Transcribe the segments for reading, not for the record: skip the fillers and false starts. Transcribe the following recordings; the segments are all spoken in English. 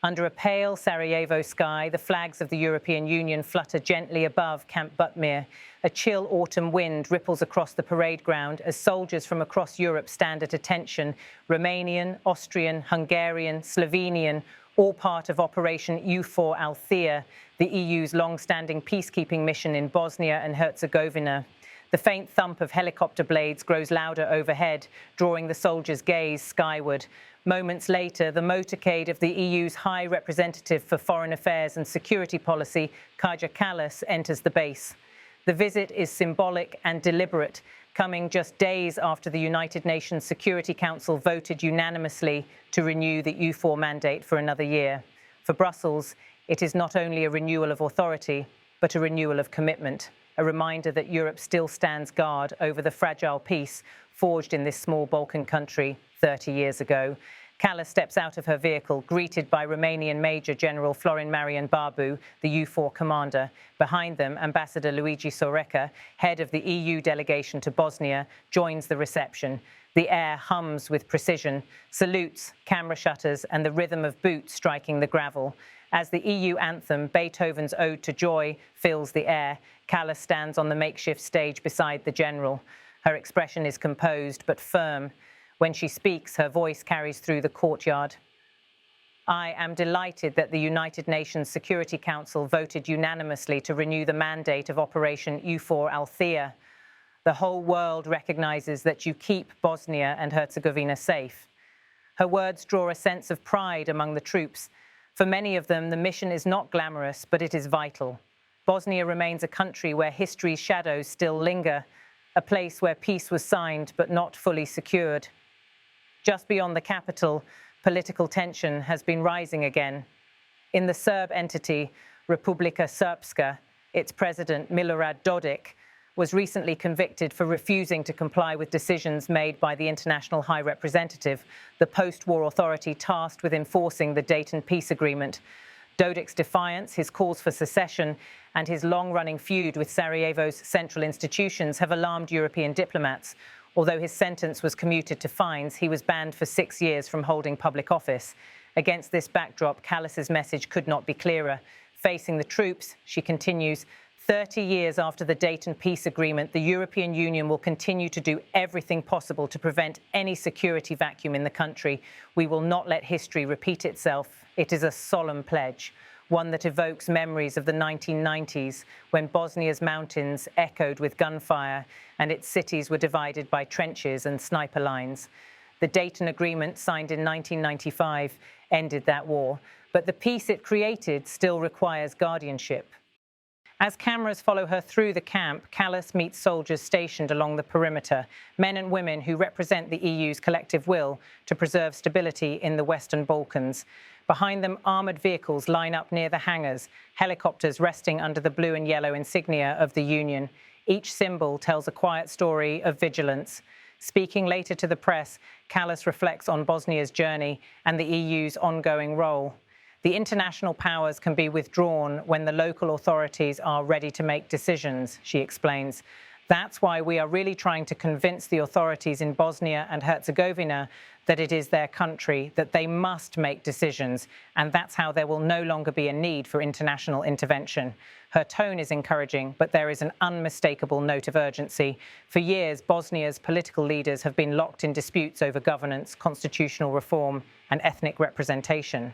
Under a pale Sarajevo sky, the flags of the European Union flutter gently above Camp Butmir. A chill autumn wind ripples across the parade ground as soldiers from across Europe stand at attention. Romanian, Austrian, Hungarian, Slovenian, all part of Operation EUFOR Althea, the EU's long-standing peacekeeping mission in Bosnia and Herzegovina. The faint thump of helicopter blades grows louder overhead, drawing the soldiers' gaze skyward. Moments later, the motorcade of the EU's High Representative for Foreign Affairs and Security Policy, Kaja Kallas, enters the base. The visit is symbolic and deliberate, coming just days after the United Nations Security Council voted unanimously to renew the EUFOR mandate for another year. For Brussels, it is not only a renewal of authority, but a renewal of commitment, a reminder that Europe still stands guard over the fragile peace forged in this small Balkan country 30 years ago. Kallas steps out of her vehicle, greeted by Romanian Major General Florin Marian Barbu, the EUFOR commander. Behind them, Ambassador Luigi Soreca, head of the EU delegation to Bosnia, joins the reception. The air hums with precision, salutes, camera shutters, and the rhythm of boots striking the gravel. As the EU anthem, Beethoven's Ode to Joy, fills the air, Kallas stands on the makeshift stage beside the general. Her expression is composed but firm. When she speaks, her voice carries through the courtyard. I am delighted that the United Nations Security Council voted unanimously to renew the mandate of Operation EUFOR Althea. The whole world recognizes that you keep Bosnia and Herzegovina safe. Her words draw a sense of pride among the troops. For many of them, the mission is not glamorous, but it is vital. Bosnia remains a country where history's shadows still linger, a place where peace was signed but not fully secured. Just beyond the capital, political tension has been rising again. In the Serb entity, Republika Srpska, its president, Milorad Dodik, was recently convicted for refusing to comply with decisions made by the International High Representative, the post-war authority tasked with enforcing the Dayton Peace Agreement. Dodik's defiance, his calls for secession, and his long-running feud with Sarajevo's central institutions have alarmed European diplomats. Although his sentence was commuted to fines, he was banned for 6 years from holding public office. Against this backdrop, Kallas's message could not be clearer. Facing the troops, she continues, 30 years after the Dayton Peace Agreement, the European Union will continue to do everything possible to prevent any security vacuum in the country. We will not let history repeat itself. It is a solemn pledge, one that evokes memories of the 1990s, when Bosnia's mountains echoed with gunfire and its cities were divided by trenches and sniper lines. The Dayton Agreement, signed in 1995, ended that war, but the peace it created still requires guardianship. As cameras follow her through the camp, Kallas meets soldiers stationed along the perimeter, men and women who represent the EU's collective will to preserve stability in the Western Balkans. Behind them, armoured vehicles line up near the hangars, helicopters resting under the blue and yellow insignia of the Union. Each symbol tells a quiet story of vigilance. Speaking later to the press, Kallas reflects on Bosnia's journey and the EU's ongoing role. The international powers can be withdrawn when the local authorities are ready to make decisions, she explains. That's why we are really trying to convince the authorities in Bosnia and Herzegovina that it is their country, that they must make decisions, and that's how there will no longer be a need for international intervention. Her tone is encouraging, but there is an unmistakable note of urgency. For years, Bosnia's political leaders have been locked in disputes over governance, constitutional reform, and ethnic representation.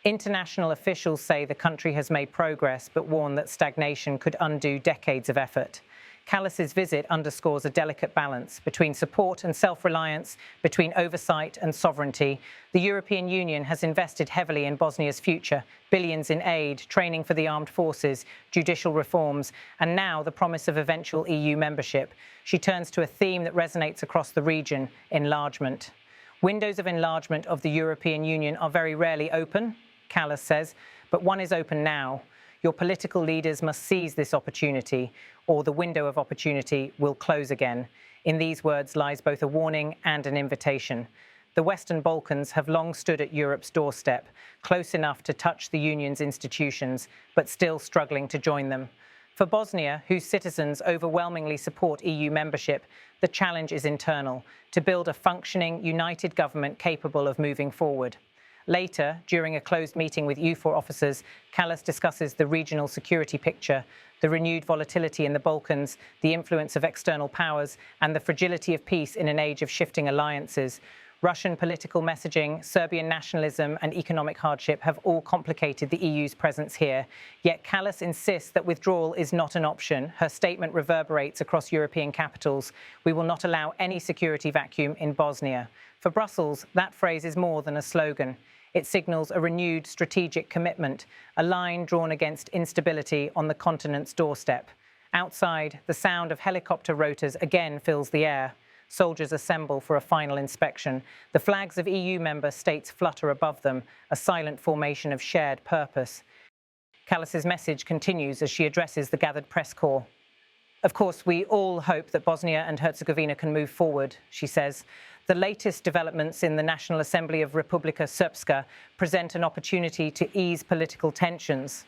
International officials say the country has made progress, but warn that stagnation could undo decades of effort. Kallas's visit underscores a delicate balance between support and self-reliance, between oversight and sovereignty. The European Union has invested heavily in Bosnia's future, billions in aid, training for the armed forces, judicial reforms, and now the promise of eventual EU membership. She turns to a theme that resonates across the region: enlargement. Windows of enlargement of the European Union are very rarely open, Kallas says, but one is open now. Your political leaders must seize this opportunity, or the window of opportunity will close again. In these words lies both a warning and an invitation. The Western Balkans have long stood at Europe's doorstep, close enough to touch the Union's institutions, but still struggling to join them. For Bosnia, whose citizens overwhelmingly support EU membership, the challenge is internal: to build a functioning, united government capable of moving forward. Later, during a closed meeting with EUFOR officers, Kallas discusses the regional security picture, the renewed volatility in the Balkans, the influence of external powers, and the fragility of peace in an age of shifting alliances. Russian political messaging, Serbian nationalism, and economic hardship have all complicated the EU's presence here. Yet Kallas insists that withdrawal is not an option. Her statement reverberates across European capitals. We will not allow any security vacuum in Bosnia. For Brussels, that phrase is more than a slogan. It signals a renewed strategic commitment, a line drawn against instability on the continent's doorstep. Outside, the sound of helicopter rotors again fills the air. Soldiers assemble for a final inspection. The flags of EU member states flutter above them, a silent formation of shared purpose. Kallas's message continues as she addresses the gathered press corps. Of course, we all hope that Bosnia and Herzegovina can move forward, she says. The latest developments in the National Assembly of Republika Srpska present an opportunity to ease political tensions.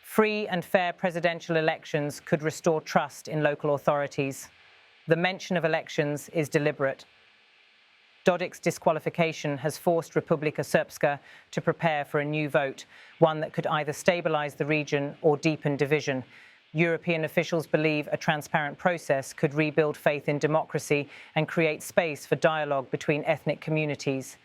Free and fair presidential elections could restore trust in local authorities. The mention of elections is deliberate. Dodik's disqualification has forced Republika Srpska to prepare for a new vote, one that could either stabilize the region or deepen division. European officials believe a transparent process could rebuild faith in democracy and create space for dialogue between ethnic communities.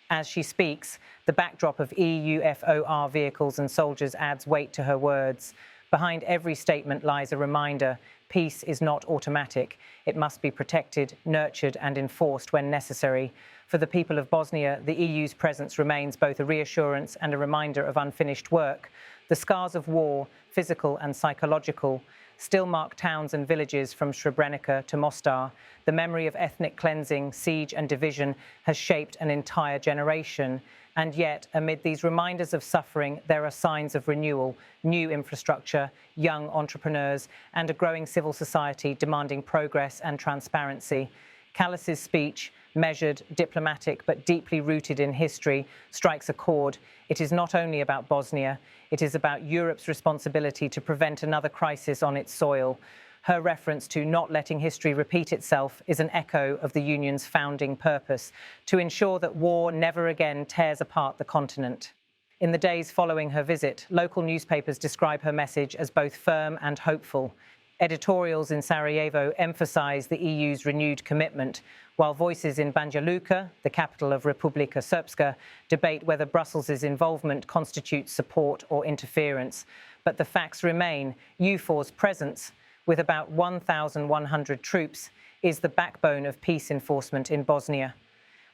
As she speaks, the backdrop of EUFOR vehicles and soldiers adds weight to her words. Behind every statement lies a reminder: peace is not automatic. It must be protected, nurtured, and enforced when necessary. For the people of Bosnia, the EU's presence remains both a reassurance and a reminder of unfinished work. The scars of war, physical and psychological, still mark towns and villages from Srebrenica to Mostar. The memory of ethnic cleansing, siege, and division has shaped an entire generation. And yet, amid these reminders of suffering, there are signs of renewal, new infrastructure, young entrepreneurs, and a growing civil society demanding progress and transparency. Kallas's speech, measured, diplomatic, but deeply rooted in history, strikes a chord. It is not only about Bosnia, it is about Europe's responsibility to prevent another crisis on its soil. Her reference to not letting history repeat itself is an echo of the Union's founding purpose, to ensure that war never again tears apart the continent. In the days following her visit, local newspapers describe her message as both firm and hopeful. Editorials in Sarajevo emphasize the EU's renewed commitment, while voices in Banja Luka, the capital of Republika Srpska, debate whether Brussels' involvement constitutes support or interference. But the facts remain: EUFOR's presence, with about 1,100 troops, is the backbone of peace enforcement in Bosnia.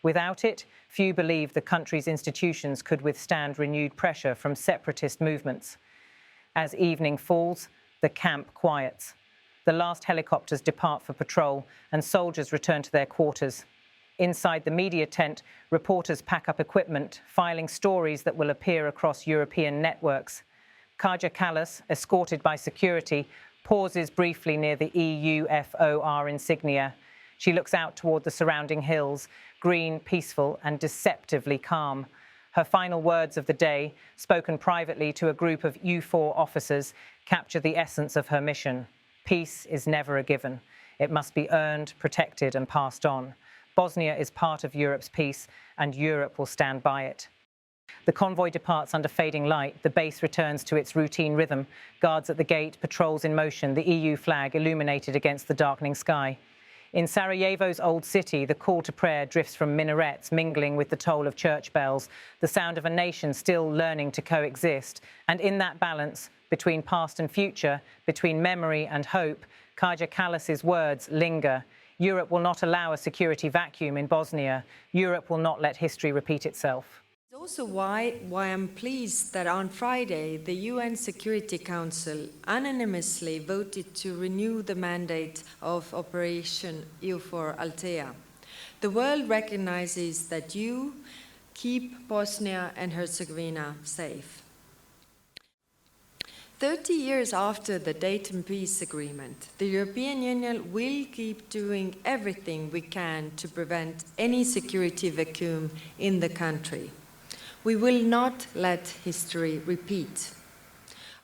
Without it, few believe the country's institutions could withstand renewed pressure from separatist movements. As evening falls, the camp quiets. The last helicopters depart for patrol and soldiers return to their quarters. Inside the media tent, reporters pack up equipment, filing stories that will appear across European networks. Kaja Kallas, escorted by security, pauses briefly near the EUFOR insignia. She looks out toward the surrounding hills, green, peaceful, and deceptively calm. Her final words of the day, spoken privately to a group of EUFOR officers, capture the essence of her mission. Peace is never a given. It must be earned, protected, and passed on. Bosnia is part of Europe's peace, and Europe will stand by it. The convoy departs under fading light. The base returns to its routine rhythm. Guards at the gate, patrols in motion, the EU flag illuminated against the darkening sky. In Sarajevo's old city, the call to prayer drifts from minarets, mingling with the toll of church bells, the sound of a nation still learning to coexist. And in that balance, between past and future, between memory and hope, Kaja Kallas's words linger. Europe will not allow a security vacuum in Bosnia. Europe will not let history repeat itself. It's also why I'm pleased that on Friday, the UN Security Council unanimously voted to renew the mandate of Operation EUFOR Althea. The world recognizes that you keep Bosnia and Herzegovina safe. 30 years after the Dayton Peace Agreement, the European Union will keep doing everything we can to prevent any security vacuum in the country. We will not let history repeat.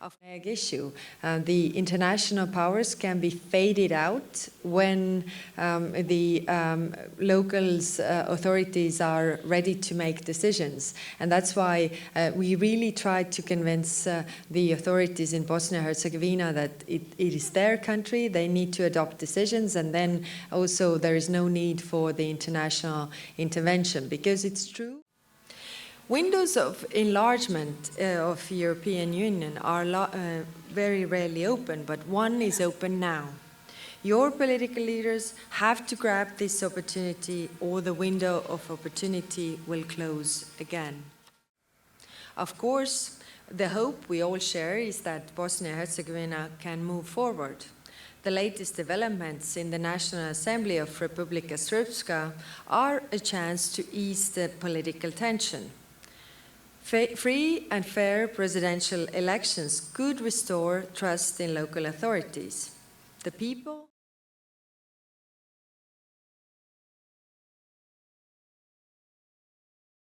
of the issue. The international powers can be faded out when the local authorities are ready to make decisions. And that's why we really tried to convince the authorities in Bosnia and Herzegovina that it is their country, they need to adopt decisions, and then also there is no need for the international intervention, because it's true. Windows of enlargement of the European Union are very rarely open, but one is open now. Your political leaders have to grab this opportunity, or the window of opportunity will close again. Of course, the hope we all share is that Bosnia and Herzegovina can move forward. The latest developments in the National Assembly of Republika Srpska are a chance to ease the political tension. Free and fair presidential elections could restore trust in local authorities. The people